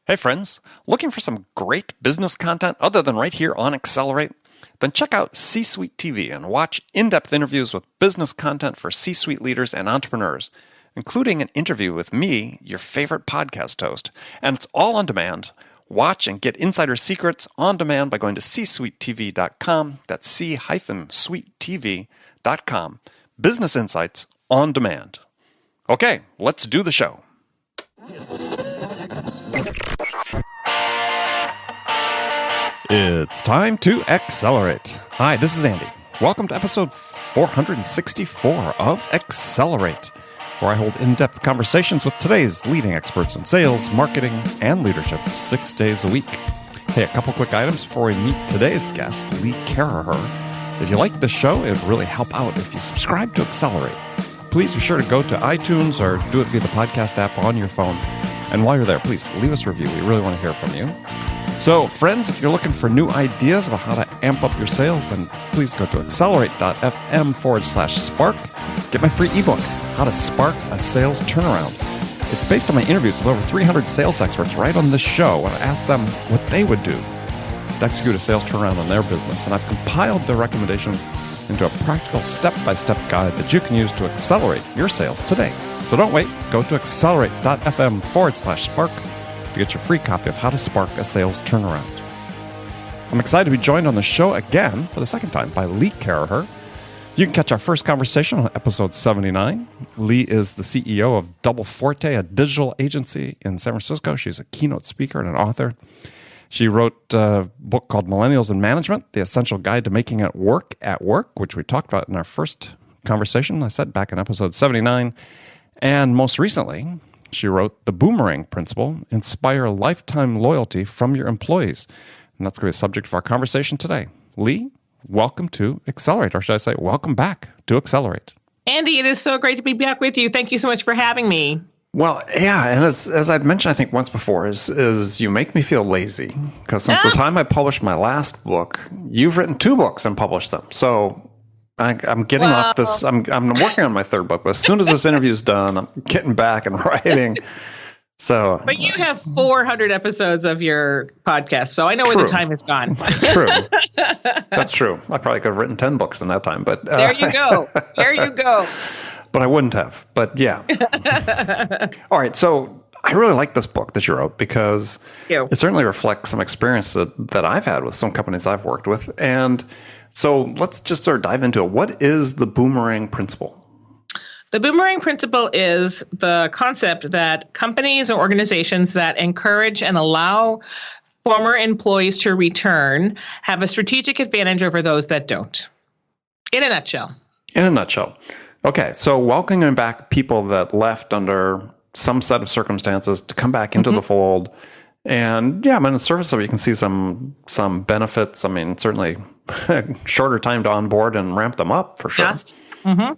Hey friends, looking for some great business content other than right here on Accelerate? Then check out C-Suite TV and watch in-depth interviews with business content for C-suite leaders and entrepreneurs, including an interview with me, your favorite podcast host. And it's all on demand. Watch and get insider secrets on demand by going to csuitetv.com. That's c-suitetv.com. Business insights on demand. Okay, let's do the show. It's time to accelerate. Hi, this is Andy. Welcome to episode 464 of Accelerate, where I hold in-depth conversations with today's leading experts in sales, marketing, and leadership 6 days a week. Hey, a couple quick items before we meet today's guest, Lee Caraher. If you like the show, it would really help out if you subscribe to Accelerate. Please be sure to go to iTunes or do it via the podcast app on your phone. And while you're there, please leave us a review. We really want to hear from you. So, friends, if you're looking for new ideas about how to amp up your sales, then please go to accelerate.fm/spark. Get my free ebook, How to Spark a Sales Turnaround. It's based on my interviews with over 300 sales experts right on this show, and I asked them what they would do to execute a sales turnaround in their business. And I've compiled their recommendations into a practical step-by-step guide that you can use to accelerate your sales today. So don't wait. Go to accelerate.fm/spark to get your free copy of How to Spark a Sales Turnaround. I'm excited to be joined on the show again for the second time by Lee Caraher. You can catch our first conversation on episode 79. Lee is the CEO of Double Forte, a digital agency in San Francisco. She's a keynote speaker and an author. She wrote a book called Millennials in Management, The Essential Guide to Making It Work at Work, which we talked about in our first conversation, I said back in episode 79. And most recently, she wrote The Boomerang Principle, Inspire Lifetime Loyalty from Your Employees. And that's going to be the subject of our conversation today. Lee, welcome to Accelerate, or should I say, welcome back to Accelerate. Andy, it is so great to be back with you. Thank you so much for having me. Well, yeah, and as I'd mentioned, I think once before, is you make me feel lazy. Because since the time I published my last book, you've written 2 books and published them. So I'm getting off this. I'm working on my 3rd book, but as soon as this interview's done, I'm getting back and writing. So, but you have 400 episodes of your podcast, so I know where the time has gone. True, that's true. I probably could have written 10 books in that time, but there you go. There you go. But I wouldn't have. But yeah. All right. So I really like this book that you wrote because it certainly reflects some experience that I've had with some companies I've worked with. And so let's just sort of dive into it. What is the Boomerang Principle? The Boomerang Principle is the concept that companies or organizations that encourage and allow former employees to return have a strategic advantage over those that don't. In a nutshell. In a nutshell. Okay, so welcoming back people that left under some set of circumstances to come back into the fold. And yeah, I mean, on the surface of it, you can see some benefits. I mean, certainly shorter time to onboard and ramp them up for sure. Yes. Mm-hmm.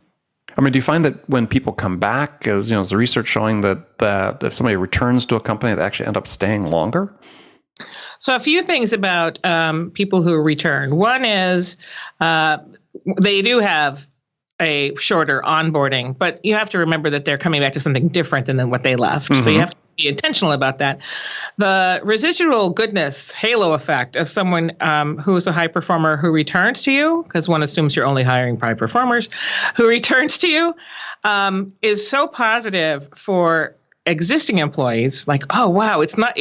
I mean, do you find that when people come back, is the research showing that if somebody returns to a company, they actually end up staying longer? So a few things about people who return. One is they do have a shorter onboarding, but you have to remember that they're coming back to something different than what they left. Mm-hmm. So you have to be intentional about that. The residual goodness halo effect of someone who is a high performer who returns to you, because one assumes you're only hiring high performers, who returns to you is so positive for existing employees. Like, oh, wow, it's not,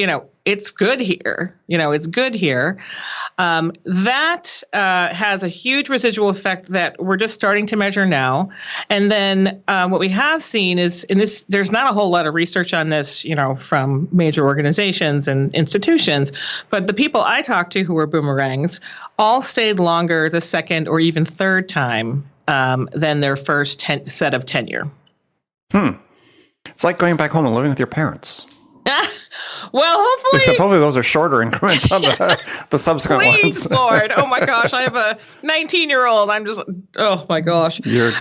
it's good here. It's good here. That has a huge residual effect that we're just starting to measure now. And then what we have seen is there's not a whole lot of research on this, from major organizations and institutions, but the people I talked to who were boomerangs all stayed longer the second or even third time than their first set of tenure. It's like going back home and living with your parents. Well, hopefully. Except probably those are shorter increments on the subsequent Please, ones. Lord. Oh my gosh. I have a 19-year-old. I'm just, oh my gosh. Your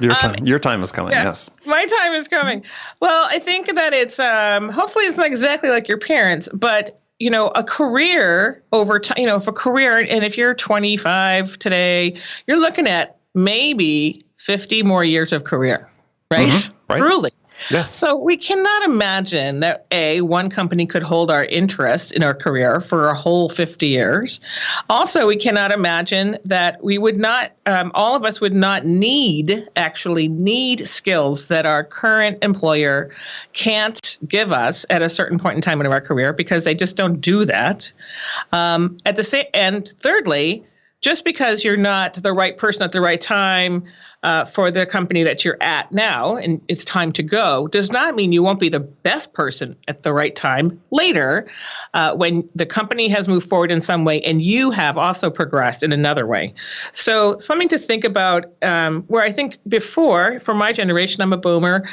time is coming. Yes. My time is coming. Well, I think that it's, hopefully it's not exactly like your parents, but a career over time, if a career, and if you're 25 today, you're looking at maybe 50 more years of career, right? Mm-hmm, right. Truly. Yes. So we cannot imagine that one company could hold our interest in our career for a whole 50 years. Also, we cannot imagine that we would not, all of us would not actually need skills that our current employer can't give us at a certain point in time in our career, because they just don't do that. And thirdly, just because you're not the right person at the right time for the company that you're at now, and it's time to go, does not mean you won't be the best person at the right time later when the company has moved forward in some way and you have also progressed in another way. So something to think about, where I think before, for my generation, I'm a boomer,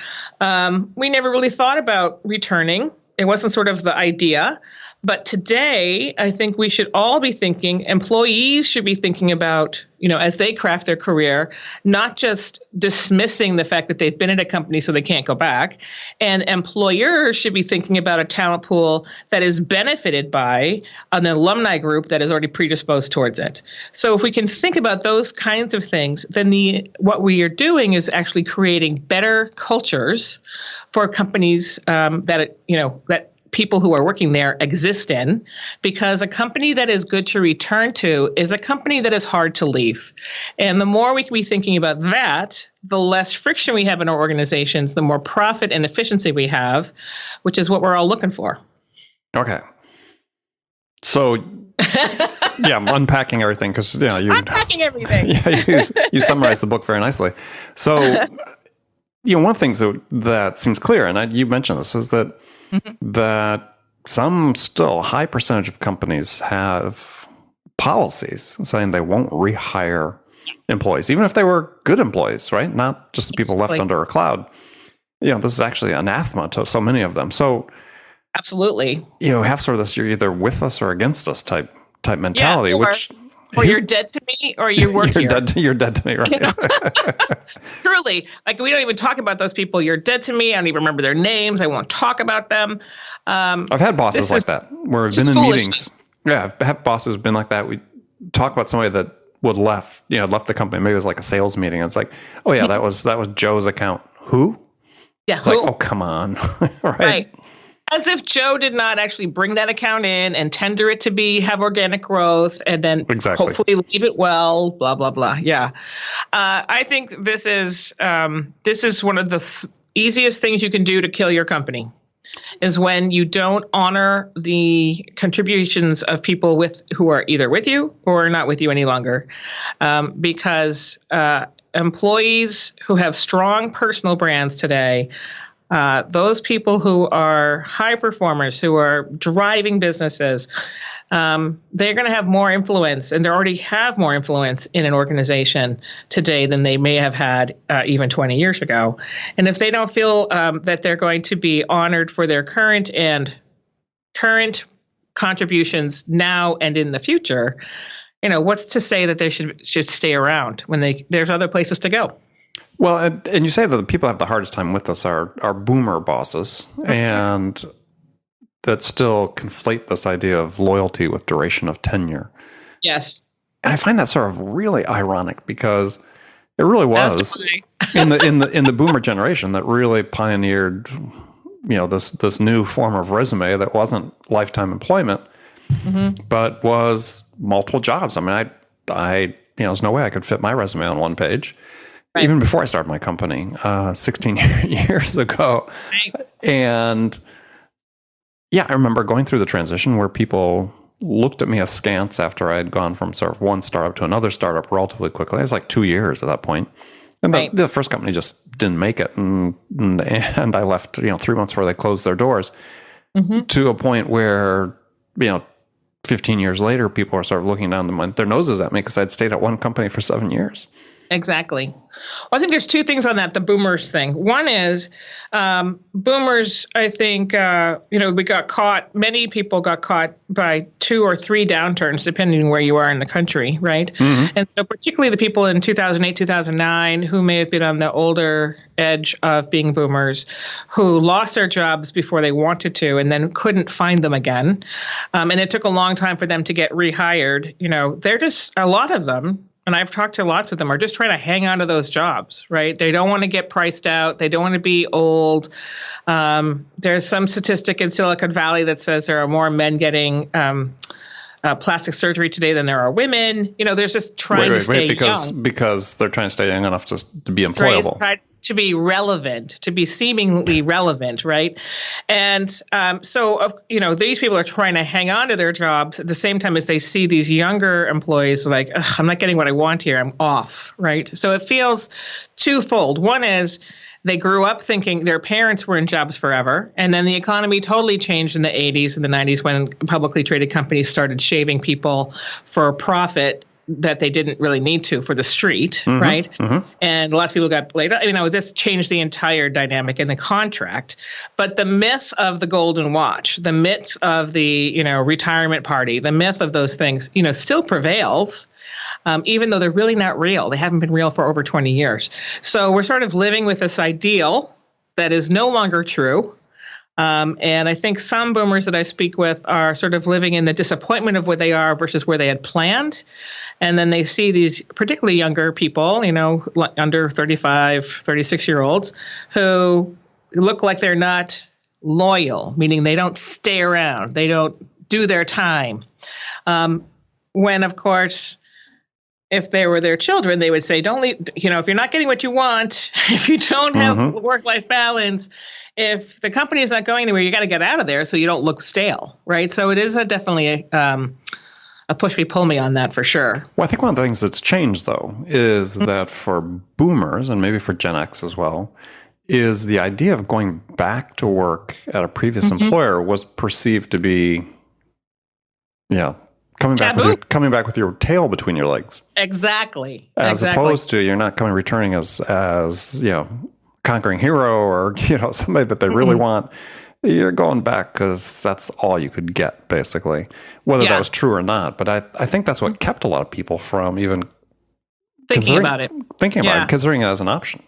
we never really thought about returning. It wasn't sort of the idea. But today, I think we should all be thinking, employees should be thinking about, as they craft their career, not just dismissing the fact that they've been at a company so they can't go back. And employers should be thinking about a talent pool that is benefited by an alumni group that is already predisposed towards it. So if we can think about those kinds of things, then what we are doing is actually creating better cultures for companies that people who are working there exist in, because a company that is good to return to is a company that is hard to leave. And the more we can be thinking about that, the less friction we have in our organizations, the more profit and efficiency we have, which is what we're all looking for. Okay. So, yeah, I'm unpacking everything because, unpacking everything. Yeah, you summarized the book very nicely. So, one of the things that seems clear, and you mentioned this, is that that some still high percentage of companies have policies saying they won't rehire employees, even if they were good employees, right? Not just the people left under a cloud. This is actually anathema to so many of them. So absolutely, have sort of this, you're either with us or against us type mentality, or you're dead to me, or you work here. You're dead to me, right? Truly, we don't even talk about those people. You're dead to me. I don't even remember their names. I won't talk about them. I've had bosses like that where I've been in meetings. Yeah, I've had bosses been like that. We talk about somebody that would left the company. Maybe it was like a sales meeting. It's like, oh yeah, that was Joe's account. Who? Yeah, it's like, oh come on, right. As if Joe did not actually bring that account in and tender it to have organic growth and then hopefully leave it well, blah, blah, blah. Yeah. I think this is one of the easiest things you can do to kill your company, is when you don't honor the contributions of people who are either with you or not with you any longer. Because employees who have strong personal brands today, those people who are high performers, who are driving businesses, they're going to have more influence, and they already have more influence in an organization today than they may have had even 20 years ago. And if they don't feel that they're going to be honored for their current contributions now and in the future, what's to say that they should stay around when there's other places to go? Well, and you say that the people have the hardest time with us are boomer bosses, and that still conflate this idea of loyalty with duration of tenure. Yes. And I find that sort of really ironic, because it really was in the boomer generation that really pioneered, this new form of resume that wasn't lifetime employment, but was multiple jobs. I mean, I there's no way I could fit my resume on one page. Right. Even before I started my company, 16 years ago. Right. And yeah, I remember going through the transition where people looked at me askance after I had gone from sort of one startup to another startup relatively quickly. It was like 2 years at that point. And the first company just didn't make it. And I left, 3 months before they closed their doors, to a point where, 15 years later, people are sort of looking down their noses at me because I'd stayed at one company for 7 years. Exactly. Well, I think there's two things on that, the boomers thing. One is boomers, I think, many people got caught by 2 or 3 downturns, depending on where you are in the country, right? Mm-hmm. And so particularly the people in 2008, 2009, who may have been on the older edge of being boomers, who lost their jobs before they wanted to and then couldn't find them again. And it took a long time for them to get rehired. They're just, a lot of them, and I've talked to lots of them, are just trying to hang on to those jobs, right? They don't want to get priced out. They don't want to be old. There's some statistic in Silicon Valley that says there are more men getting plastic surgery today than there are women. There's just trying to stay young. Because they're trying to stay young enough to be employable. To be relevant, to be seemingly relevant, right? And so these people are trying to hang on to their jobs at the same time as they see these younger employees like, I'm not getting what I want here, I'm off, right? So it feels twofold. One is they grew up thinking their parents were in jobs forever, and then the economy totally changed in the 80s and the 90s when publicly traded companies started shaving people for profit that they didn't really need to for the street, right? And lots of people got laid off. This changed the entire dynamic in the contract. But the myth of the golden watch, the myth of the, retirement party, the myth of those things, still prevails, even though they're really not real. They haven't been real for over 20 years. So we're sort of living with this ideal that is no longer true. And I think some boomers that I speak with are sort of living in the disappointment of where they are versus where they had planned. And then they see these particularly younger people, under 35, 36-year-olds who look like they're not loyal, meaning they don't stay around. They don't do their time. When, of course, if they were their children, they would say, don't leave, if you're not getting what you want, if you don't have work-life balance, if the company is not going anywhere, you got to get out of there so you don't look stale, right? So it is definitely a push me, pull me on that for sure. Well, I think one of the things that's changed, though, is that for boomers, and maybe for Gen X as well, is the idea of going back to work at a previous employer was perceived to be, coming back with your tail between your legs. Exactly. As opposed to you're not returning as conquering hero or somebody that they really want. You're going back because that's all you could get, basically, whether that was true or not. But I think that's what kept a lot of people from even thinking about it, considering it as an option.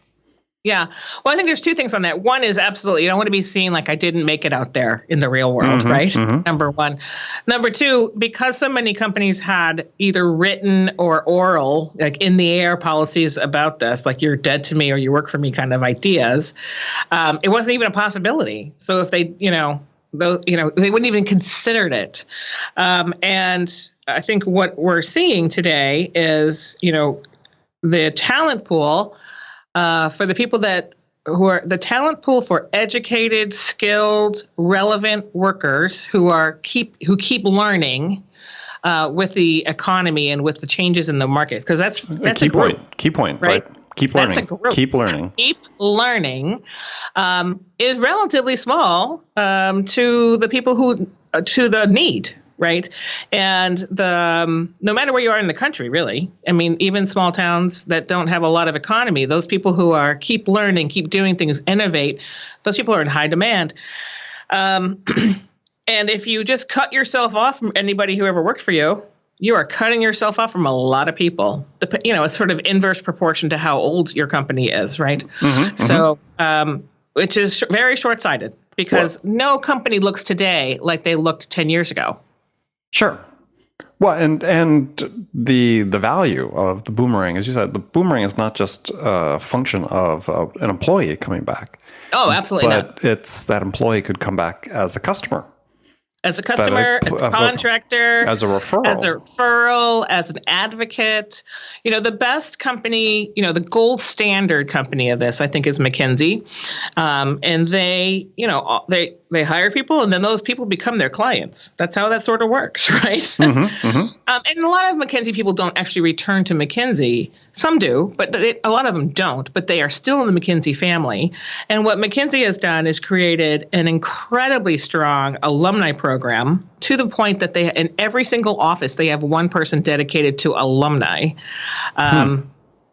Yeah. Well, I think there's two things on that. One is absolutely, you don't want to be seen like I didn't make it out there in the real world, right? Number one. Number two, because so many companies had either written or oral, like in the air policies about this, like you're dead to me or you work for me kind of ideas, it wasn't even a possibility. So if they, they wouldn't even considered it. And I think what we're seeing today is, the talent pool for the people who are the talent pool for educated, skilled, relevant workers who keep learning with the economy and with the changes in the market, because that's a key point, right? Keep learning. Keep learning. Keep learning is relatively small to the people to the need. Right. And no matter where you are in the country, really, even small towns that don't have a lot of economy, those people who keep learning, keep doing things, innovate, those people are in high demand. And if you just cut yourself off from anybody who ever worked for you, you are cutting yourself off from a lot of people. It's sort of inverse proportion to how old your company is. Right. So which is very short-sighted because no company looks today like they looked 10 years ago. Sure. Well, and the value of the boomerang, as you said, the boomerang is not just a function of an employee coming back. Oh, absolutely not. But it's that employee could come back as a customer. As a customer, as a contractor, as a referral, as an advocate. The best company, the gold standard company of this, I think, is McKinsey. And they hire people and then those people become their clients. That's how that sort of works, right? And a lot of McKinsey people don't actually return to McKinsey. Some do, but a lot of them don't. But they are still in the McKinsey family. And what McKinsey has done is created an incredibly strong alumni program to the point that in every single office, they have one person dedicated to alumni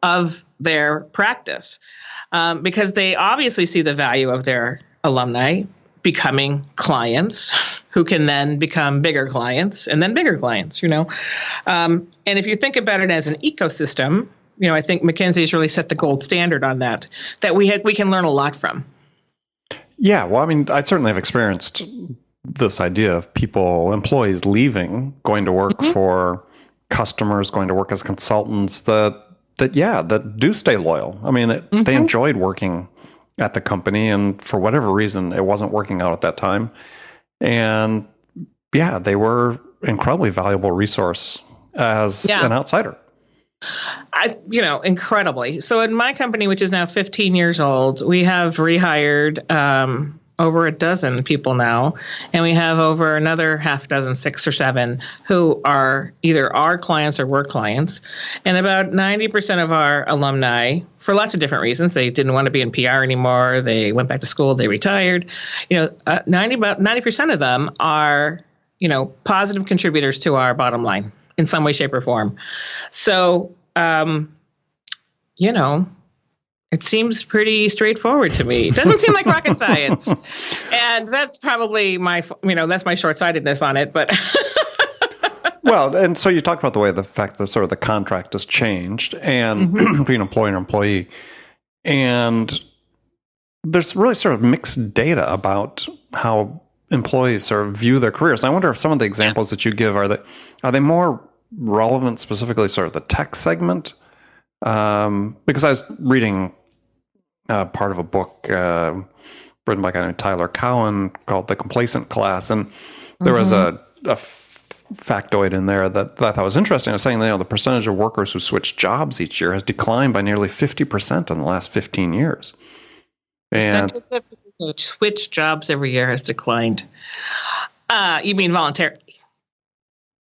of their practice because they obviously see the value of their alumni becoming clients who can then become bigger clients and then bigger clients, And if you think about it as an ecosystem, I think McKinsey has really set the gold standard on that we can learn a lot from. Yeah, well, I certainly have experienced this idea of employees leaving, going to work for customers, going to work as consultants that do stay loyal. I mean, they enjoyed working at the company, and for whatever reason, it wasn't working out at that time. And yeah, they were incredibly valuable resource as an outsider. Incredibly. So in my company, which is now 15 years old, we have rehired over a dozen people now, and we have over another half dozen, 6 or 7, who are either our clients or were clients. And about 90% of our alumni, for lots of different reasons, they didn't want to be in PR anymore, they went back to school, they retired. About 90% of them are, positive contributors to our bottom line in some way, shape, or form. So, it seems pretty straightforward to me. It doesn't seem like rocket science. And that's probably that's my short-sightedness on it. But well, and so you talked about the fact that sort of the contract has changed and between employer and employee. And there's really sort of mixed data about how employees sort of view their careers. And I wonder if some of the examples that you give, are they more relevant specifically sort of the tech segment? Because I was reading part of a book written by a guy named Tyler Cowen called The Complacent Class. And there was a factoid in there that I thought was interesting. It was saying that the percentage of workers who switch jobs each year has declined by nearly 50% in the last 15 years. And switch jobs every year has declined. You mean voluntarily?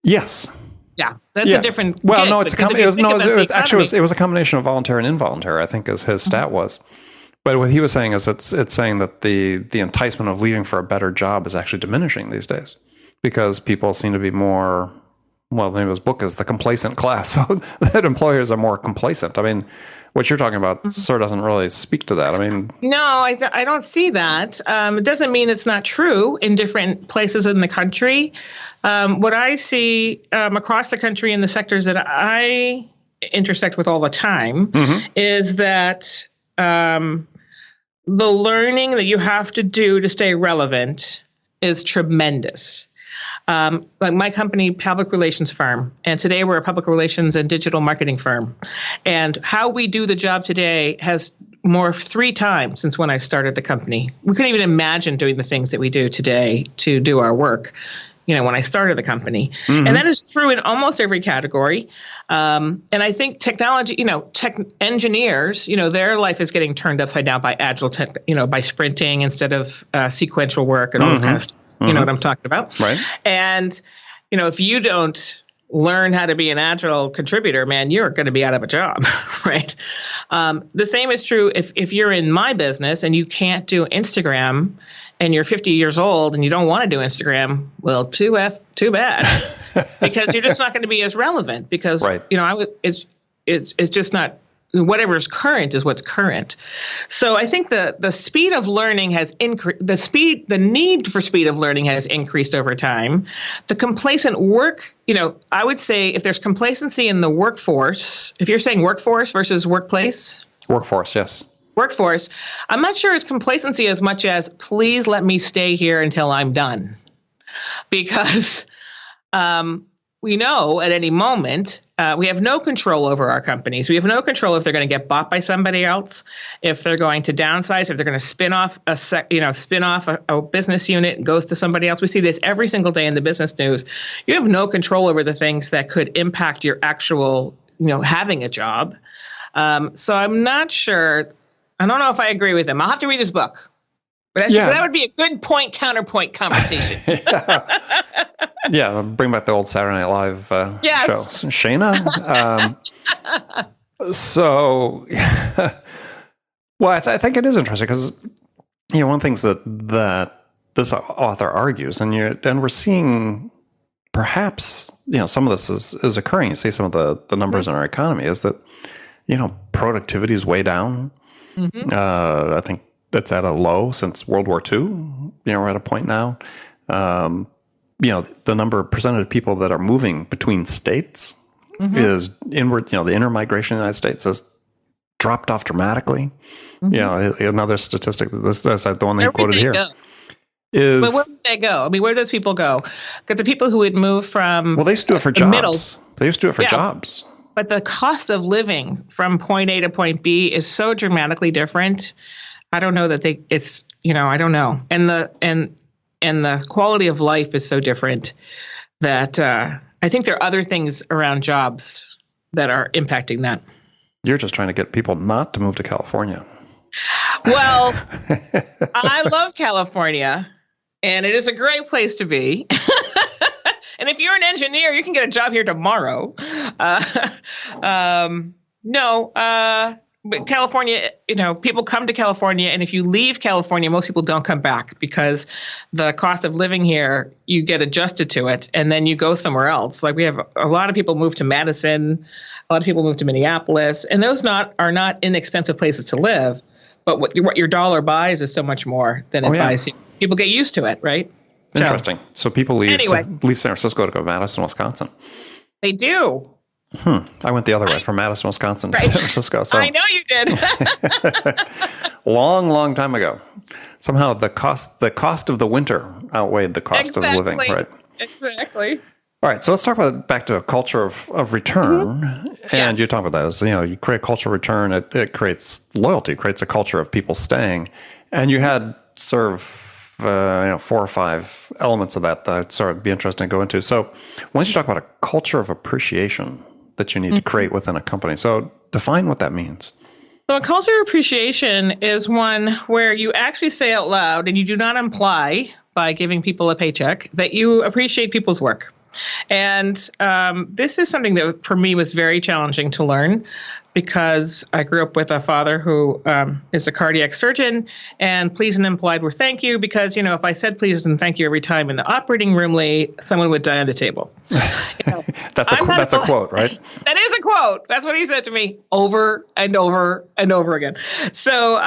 Yes. Yeah, that's a different. Well, no, it was a combination of voluntary and involuntary, I think, as his stat was. But what he was saying is it's saying that the enticement of leaving for a better job is actually diminishing these days because people seem to be more. Well, the name of his book is The Complacent Class, so that employers are more complacent. I mean, what you're talking about sort of doesn't really speak to that. I mean, no, I don't see that. It doesn't mean it's not true in different places in the country. What I see across the country in the sectors that I intersect with all the time is that the learning that you have to do to stay relevant is tremendous. Like my company, public relations firm, and today we're a public relations and digital marketing firm. And how we do the job today has morphed 3 times since when I started the company. We couldn't even imagine doing the things that we do today to do our work, when I started the company. And that is true in almost every category. And I think technology, tech engineers, their life is getting turned upside down by agile tech, by sprinting instead of sequential work and all this kind of stuff. You know what I'm talking about? Right. And, if you don't learn how to be an agile contributor, man, you're going to be out of a job, right? The same is true if you're in my business and you can't do Instagram and you're 50 years old and you don't want to do Instagram, well, too bad, because you're just not going to be as relevant because, it's just not. Whatever's current is what's current. So I think the speed of learning has increased. The need for speed of learning has increased over time. The complacent work, I would say if there's complacency in the workforce, if you're saying workforce versus workplace. Workforce, yes. Workforce, I'm not sure it's complacency as much as please let me stay here until I'm done. Because we know at any moment we have no control over our companies. We have no control if they're going to get bought by somebody else, if they're going to downsize, if they're going to spin off a business unit and goes to somebody else. We see this every single day in the business news. You have no control over the things that could impact your actual, having a job. So I'm not sure. I don't know if I agree with him. I'll have to read his book. But that would be a good point-counterpoint conversation. Yeah, bring back the old Saturday Night Live show. Shayna? Well, I think it is interesting because, one of the things that this author argues, and we're seeing perhaps, some of this is occurring. You see some of the numbers in our economy is that, productivity is way down. I think that's at a low since World War II. We're at a point now. The number of percentage of people that are moving between states is inward. The intermigration in the United States has dropped off dramatically. Another statistic. That's the one they quoted here. But where would they go? I mean, where do those people go? Because the people who would move from they used to do it for jobs. They used to do it for jobs. But the cost of living from point A to point B is so dramatically different. I don't know that I don't know. And the quality of life is so different that I think there are other things around jobs that are impacting that. You're just trying to get people not to move to California. Well, I love California, and it is a great place to be. And if you're an engineer, you can get a job here tomorrow. But California, people come to California, and if you leave California, most people don't come back because the cost of living here, you get adjusted to it, and then you go somewhere else. Like we have a lot of people move to Madison, a lot of people move to Minneapolis, and those are not inexpensive places to live. But what your dollar buys is so much more than it buys you. People get used to it, right? Interesting. So people leave San Francisco to go to Madison, Wisconsin. They do. I went the other way from Madison, Wisconsin to San Francisco. So. I know you did. long time ago. Somehow the cost of the winter outweighed the cost of the living, right? Exactly. All right, so let's talk about back to a culture of return. Mm-hmm. And you talk about that as, you create a culture of return, it creates loyalty, creates a culture of people staying. And you had sort of 4 or 5 elements of that I'd sort of be interested to go into. So once you talk about a culture of appreciation that you need to create within a company. So define what that means. So a culture of appreciation is one where you actually say out loud, and you do not imply by giving people a paycheck, that you appreciate people's work. And this is something that for me was very challenging to learn because I grew up with a father who is a cardiac surgeon, and please and implied were thank you because, if I said please and thank you every time in the operating room, someone would die on the table. That's a quote, right? That is a quote. That's what he said to me over and over and over again. So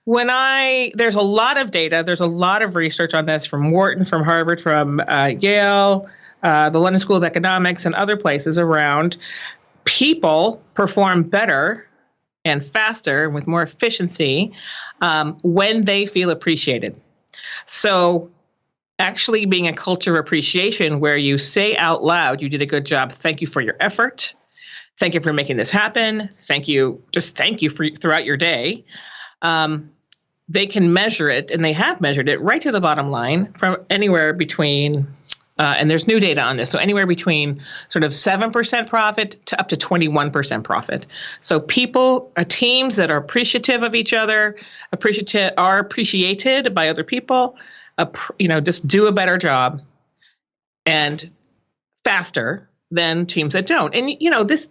there's a lot of data, there's a lot of research on this from Wharton, from Harvard, from Yale, the London School of Economics, and other places around people perform better and faster and with more efficiency when they feel appreciated. So actually being a culture of appreciation where you say out loud, you did a good job, thank you for your effort, thank you for making this happen, thank you for throughout your day. They can measure it, and they have measured it right to the bottom line from anywhere between, and there's new data on this, so anywhere between sort of 7% profit to up to 21% profit. So teams that are appreciative of each other, are appreciated by other people, just do a better job and faster than teams that don't. And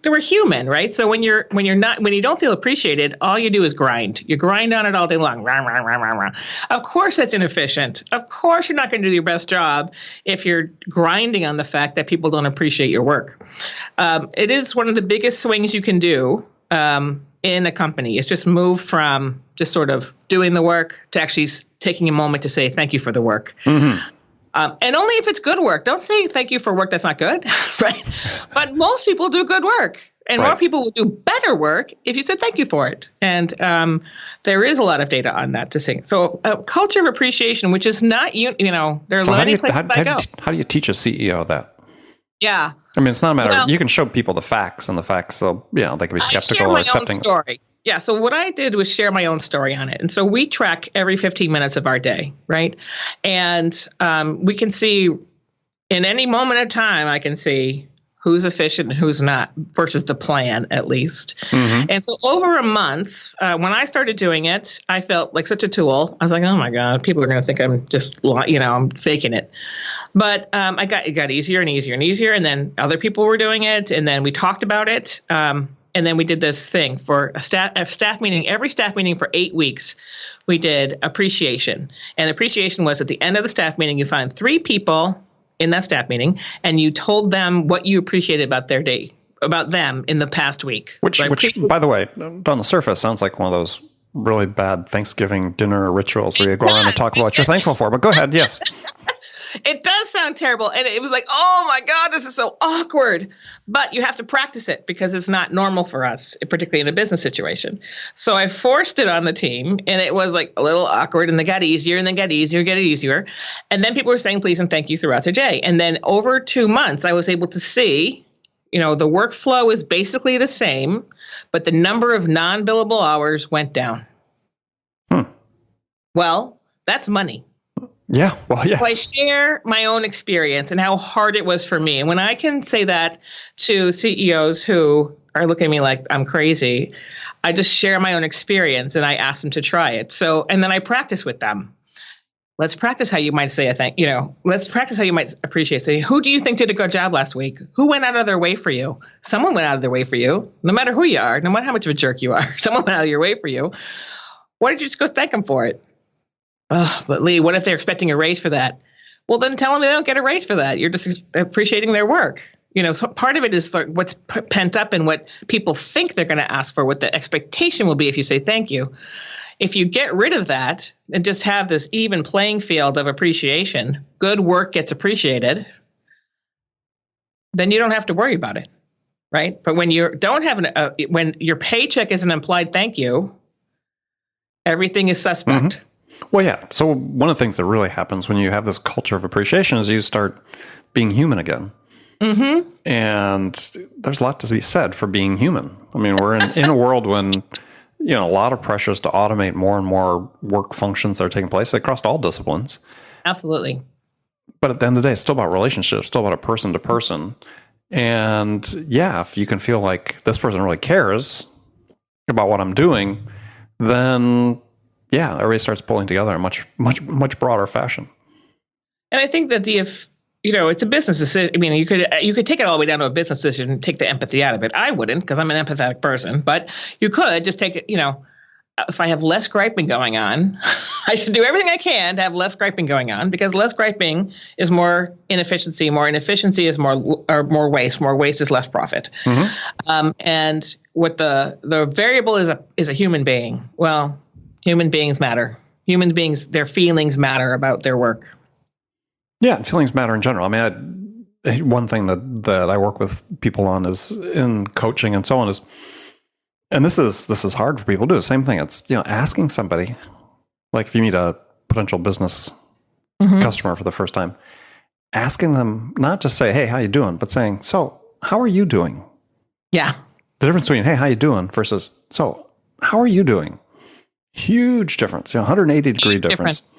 we're human, right? So when you don't feel appreciated, all you do is grind. You grind on it all day long. Rah, rah, rah, rah, rah. Of course that's inefficient. Of course you're not going to do your best job if you're grinding on the fact that people don't appreciate your work. It is one of the biggest swings you can do in a company. It's just move from just sort of doing the work to actually taking a moment to say thank you for the work. Mm-hmm. And only if it's good work. Don't say thank you for work that's not good, right? But most people do good work. And more people will do better work if you said thank you for it. And there is a lot of data on that to say. So a culture of appreciation, which is not, there are many places I go. How do you teach a CEO that? Yeah. I mean, it's not a matter of, you can show people the facts, and the facts, they can be skeptical or accepting. Own story. Yeah. So what I did was share my own story on it. And so we track every 15 minutes of our day, right? And we can see in any moment of time, I can see who's efficient and who's not versus the plan, at least. Mm-hmm. And so over a month, when I started doing it, I felt like such a tool. I was like, oh my God, people are going to think I'm just, I'm faking it. But it got easier and easier and easier. And then other people were doing it. And then we talked about it. And then we did this thing for a staff meeting. Every staff meeting for 8 weeks, we did appreciation. And appreciation was at the end of the staff meeting, you find 3 people in that staff meeting, and you told them what you appreciated about their day, about them in the past week. Which, by the way, on the surface, sounds like one of those really bad Thanksgiving dinner rituals where you go around and talk about what you're thankful for. But go ahead, yes. It does sound terrible. And it was like, oh my God, this is so awkward. But you have to practice it because it's not normal for us, particularly in a business situation. So I forced it on the team, and it was like a little awkward, and they got easier, and then got easier, get it easier. And then people were saying please and thank you throughout the day. And then over 2 months, I was able to see, the workflow is basically the same, but the number of non-billable hours went down. Well, that's money. Yeah, well, yes. So I share my own experience and how hard it was for me. And when I can say that to CEOs who are looking at me like I'm crazy, I just share my own experience and I ask them to try it. So, and then I practice with them. Let's practice how you might say a thing. Let's practice how you might appreciate saying, who do you think did a good job last week? Who went out of their way for you? Someone went out of their way for you, no matter who you are, no matter how much of a jerk you are. Someone went out of your way for you. Why don't you just go thank them for it? Oh, but Lee, what if they're expecting a raise for that? Well, then tell them they don't get a raise for that. You're just appreciating their work. So part of it is what's pent up and what people think they're going to ask for, what the expectation will be if you say thank you. If you get rid of that and just have this even playing field of appreciation, good work gets appreciated, then you don't have to worry about it, right? But when you don't have when your paycheck is an implied thank you, everything is suspect. Mm-hmm. Well, yeah. So one of the things that really happens when you have this culture of appreciation is you start being human again. Mm-hmm. And there's a lot to be said for being human. I mean, we're in a world when, a lot of pressures to automate more and more work functions that are taking place across all disciplines. Absolutely. But at the end of the day, it's still about relationships, still about a person to person. And yeah, if you can feel like this person really cares about what I'm doing, then yeah, everybody starts pulling together in much broader fashion. And I think that it's a business decision. I mean, you could take it all the way down to a business decision and take the empathy out of it. I wouldn't, because I'm an empathetic person, but you could just take it, if I have less griping going on, I should do everything I can to have less griping going on, because less griping is more inefficiency. More inefficiency is more waste. More waste is less profit. Mm-hmm. And what the variable is a human being. Well, human beings matter. Human beings, their feelings matter about their work. Yeah, and feelings matter in general. I mean, one thing that I work with people on is in coaching and so on is, and this is hard for people to do the same thing. It's, asking somebody, like if you meet a potential business mm-hmm. customer for the first time, asking them not just say, hey, how you doing? But saying, so how are you doing? Yeah. The difference between, hey, how you doing versus, so how are you doing? Huge difference, 180-degree difference.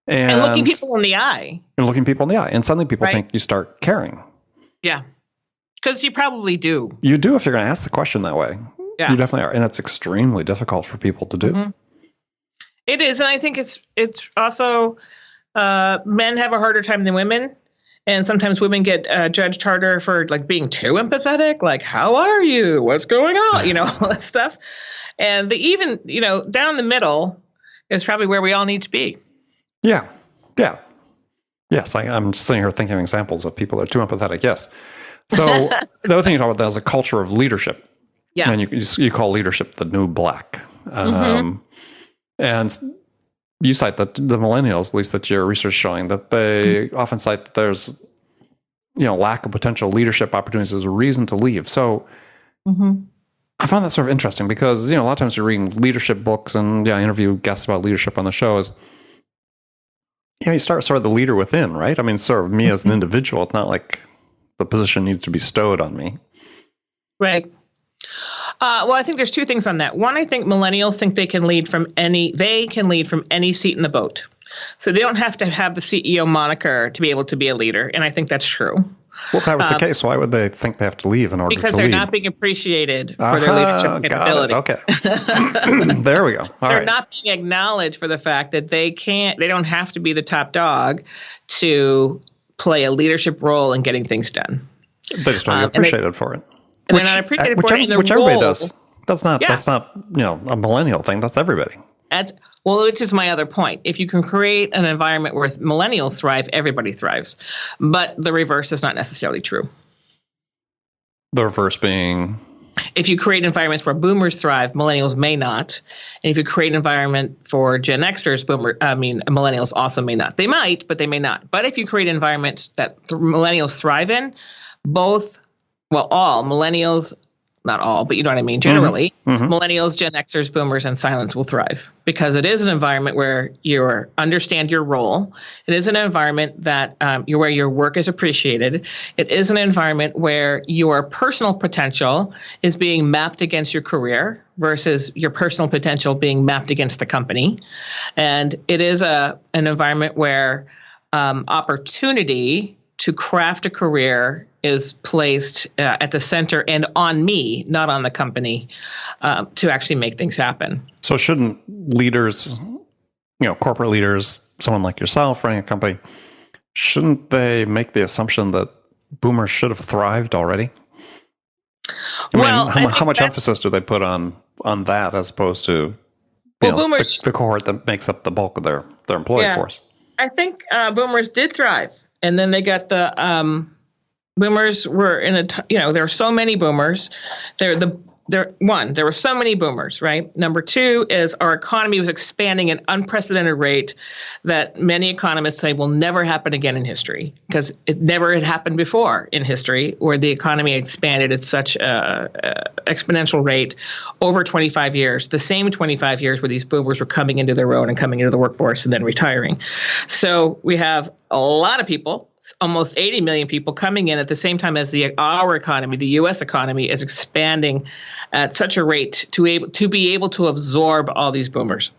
And looking people in the eye. And suddenly people think you start caring. Yeah. Because you probably do. You do if you're going to ask the question that way. Yeah. You definitely are. And it's extremely difficult for people to do. Mm-hmm. It is. And I think it's also men have a harder time than women. And sometimes women get judged harder for being too empathetic. Like, how are you? What's going on? All that stuff. And down the middle is probably where we all need to be. Yeah. Yeah. Yes. I'm just sitting here thinking of examples of people that are too empathetic. Yes. So the other thing you talk about that is a culture of leadership. Yeah. And you call leadership the new black. Mm-hmm. And you cite that the millennials, at least that your research showing, that they mm-hmm. often cite that there's, lack of potential leadership opportunities as a reason to leave. So mm-hmm. I found that sort of interesting because, a lot of times you're reading leadership books and I interview guests about leadership on the show is, you start sort of the leader within, right? I mean, sort of me as an individual. It's not like the position needs to be bestowed on me. Right. Well, I think there's two things on that. One, I think millennials think they can lead from any seat in the boat. So they don't have to have the CEO moniker to be able to be a leader. And I think that's true. Well, if that was the case, why would they think they have to leave in order to lead? Because they're not being appreciated for their leadership capability. Okay. There we go. They're not being acknowledged for the fact that they don't have to be the top dog to play a leadership role in getting things done. They just don't get appreciated for it. And they're not appreciated for it in which everybody does. That's not a millennial thing. That's everybody. Which is my other point. If you can create an environment where millennials thrive, everybody thrives. But the reverse is not necessarily true. The reverse being? If you create environments where boomers thrive, millennials may not. And if you create an environment for Gen Xers, millennials also may not. They might, but they may not. But if you create environments that millennials thrive in, all millennials, not all, but you know what I mean, generally, millennials, Gen Xers, boomers, and silents will thrive because it is an environment where you understand your role. It is an environment that where your work is appreciated. It is an environment where your personal potential is being mapped against your career versus your personal potential being mapped against the company. And it is an environment where opportunity to craft a career is placed at the center and on me, not on the company, to actually make things happen. So shouldn't leaders, corporate leaders, someone like yourself running a company, shouldn't they make the assumption that boomers should have thrived already? How much emphasis do they put on that as opposed to boomers, the cohort that makes up the bulk of their employee force? I think boomers did thrive. And then they got the boomers were there were so many boomers. There were so many boomers, right? Number two is our economy was expanding at an unprecedented rate that many economists say will never happen again in history because it never had happened before in history where the economy expanded at such an exponential rate over 25 years, the same 25 years where these boomers were coming into their own and coming into the workforce and then retiring. So we have a lot of people, almost 80 million people coming in at the same time as our economy, the U.S. economy, is expanding at such a rate to be able to absorb all these boomers.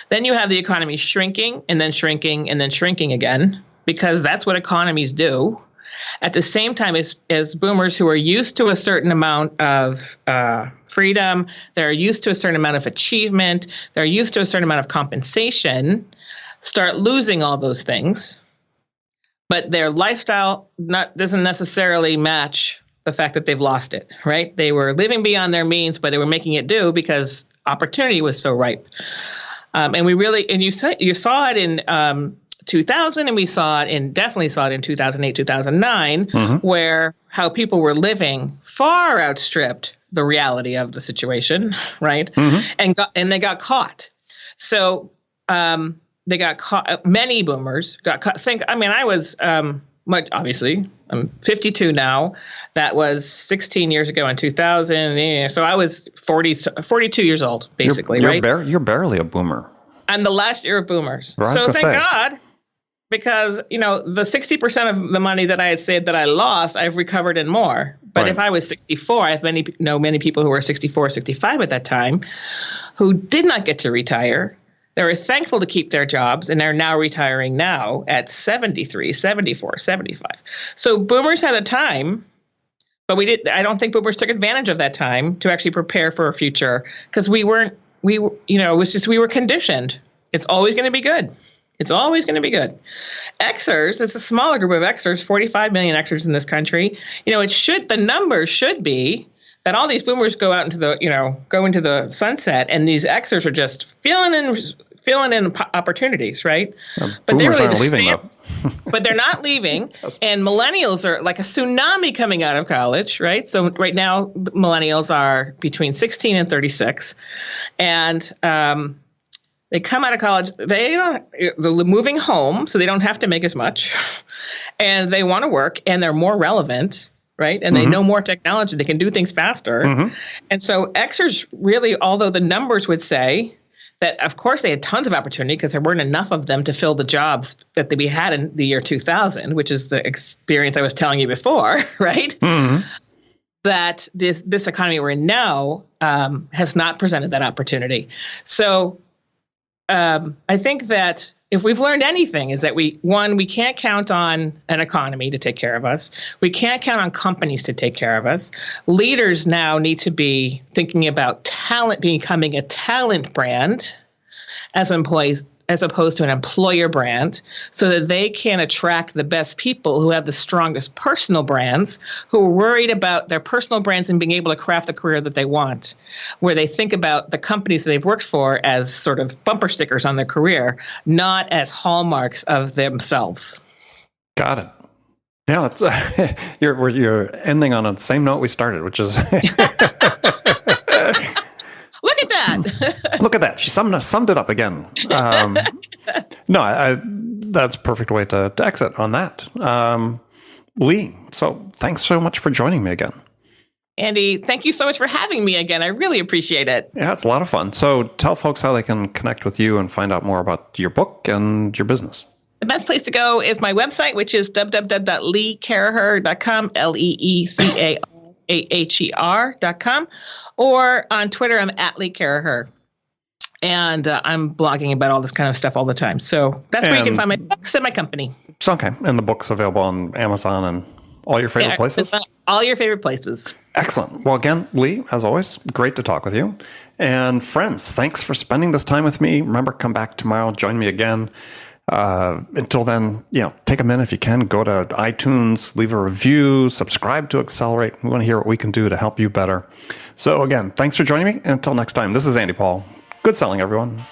Then you have the economy shrinking and then shrinking and then shrinking again because that's what economies do. At the same time as boomers who are used to a certain amount of freedom, they're used to a certain amount of achievement, they're used to a certain amount of compensation, start losing all those things. But their lifestyle doesn't necessarily match the fact that they've lost it, right? They were living beyond their means, but they were making it do because opportunity was so ripe. You saw it in 2000, and we definitely saw it in 2008, 2009, where how people were living far outstripped the reality of the situation, right? And they got caught. So they got caught. Many boomers got caught. I was obviously I'm 52 now. That was 16 years ago in 2000. So I was 42 years old, basically, right? You're barely a boomer. I'm the last year of boomers. So thank God, because the 60% of the money that I had saved that I lost, I've recovered and more. But if I was 64, I have many people who were 64, 65 at that time, who did not get to retire. They were thankful to keep their jobs, and they're now retiring now at 73, 74, 75. So boomers had a time, but I don't think boomers took advantage of that time to actually prepare for a future because it was just we were conditioned. It's always going to be good. It's always going to be good. Xers, it's a smaller group of Xers, 45 million Xers in this country. The numbers should be that all these boomers go into the sunset, and these Xers are just filling in opportunities, right? But boomers aren't leaving, though. But they're not leaving, and millennials are like a tsunami coming out of college, right? So right now, millennials are between 16 and 36, and they come out of college. They're moving home, so they don't have to make as much, and they want to work, and they're more relevant. Right. And they know more technology. They can do things faster. And so Xers really, although the numbers would say that, of course, they had tons of opportunity because there weren't enough of them to fill the jobs that we had in the year 2000, which is the experience I was telling you before. Right. That this economy we're in now has not presented that opportunity. So I think that if we've learned anything is that we can't count on an economy to take care of us. We can't count on companies to take care of us. Leaders now need to be thinking about talent becoming a talent brand as opposed to an employer brand so that they can attract the best people who have the strongest personal brands, who are worried about their personal brands and being able to craft the career that they want, where they think about the companies that they've worked for as sort of bumper stickers on their career, not as hallmarks of themselves. Got it. Yeah, you're ending on the same note we started, which is Look at that. She summed it up again. No, that's a perfect way to exit on that. Lee, so thanks so much for joining me again. Andy, thank you so much for having me again. I really appreciate it. Yeah, it's a lot of fun. So tell folks how they can connect with you and find out more about your book and your business. The best place to go is my website, which is www.leecaraher.com, LeeCaraher.com, or on Twitter, I'm at Lee Caraher. And I'm blogging about all this kind of stuff all the time. So that's where you can find my books and my company. It's okay. And the book's available on Amazon and all your favorite places? All your favorite places. Excellent. Well, again, Lee, as always, great to talk with you. And friends, thanks for spending this time with me. Remember, come back tomorrow. Join me again. Until then, take a minute if you can. Go to iTunes, leave a review, subscribe to Accelerate. We want to hear what we can do to help you better. So again, thanks for joining me. And until next time, this is Andy Paul. Good selling, everyone.